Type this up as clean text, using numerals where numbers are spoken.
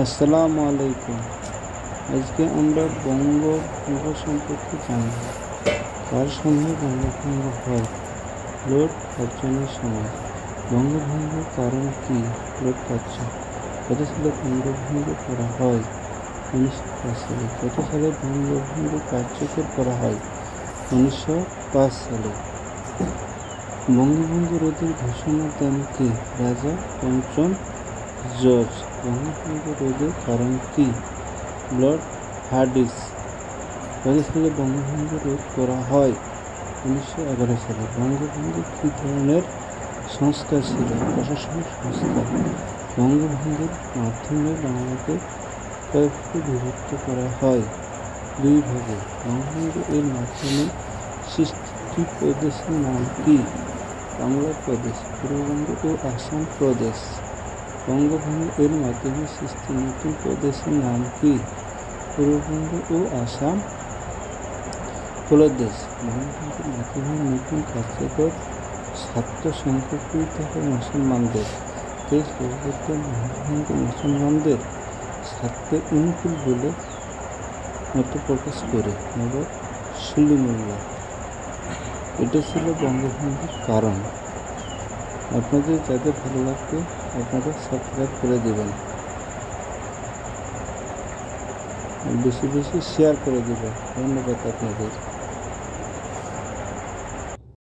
আসসালামু আলাইকুম। আজকে আমরা বঙ্গভঙ্গ সম্পর্কে জানব। কার সময় বঙ্গভঙ্গ হয়? লর্ড কার্জনের সময়। বঙ্গভঙ্গের কারণ কি? Lord Curzon. কত সালে বঙ্গভঙ্গ করা হয়? 1905 সালে। কত সালে বঙ্গভঙ্গ কার্যকর করা হয়? 1905 সালে। বঙ্গভঙ্গ রোধের ঘোষণা দেন কে? রাজা পঞ্চম জর্জ। বঙ্গভঙ্গ রোধের কারণ কি? Lord Hardinge. কত সালে বঙ্গভঙ্গ রোধ করা হয়? 1911 সালে। বঙ্গভঙ্গ কী ধরনের সংস্কার ছিল? প্রশাসনিক সংস্কার। বঙ্গভঙ্গের মাধ্যমে বাংলাকে কয় ভাগে বিভক্ত করা হয়? 2 ভাগে। বঙ্গভঙ্গ এর মাধ্যমে সৃষ্টি প্রদেশের নাম কি? বাংলা প্রদেশ, পূর্ববঙ্গ ও আসাম প্রদেশ। বঙ্গভঙ্গ এর মাধ্যমে সৃষ্টি নতুন প্রদেশের নাম কি? পূর্ববঙ্গ ও আসাম প্রদেশ। বঙ্গভঙ্গের মাধ্যমে নতুন কার্যকর স্বার্থ সংরক্ষিত হয় মুসলমানদের। দেশ পরিবর্তন বঙ্গভঙ্গ মুসলমানদের স্বার্থে অনুকূল বলে মত প্রকাশ করে নবাব সলিমুল্লাহ। এটা ছিল বঙ্গভঙ্গের কারণ। আপনাদের যাদের ভালো লাগবে আপনারা সাবস্ক্রাইব করে দেবেন, বেশি বেশি শেয়ার করে দেবেন। ধন্যবাদ আপনাদের।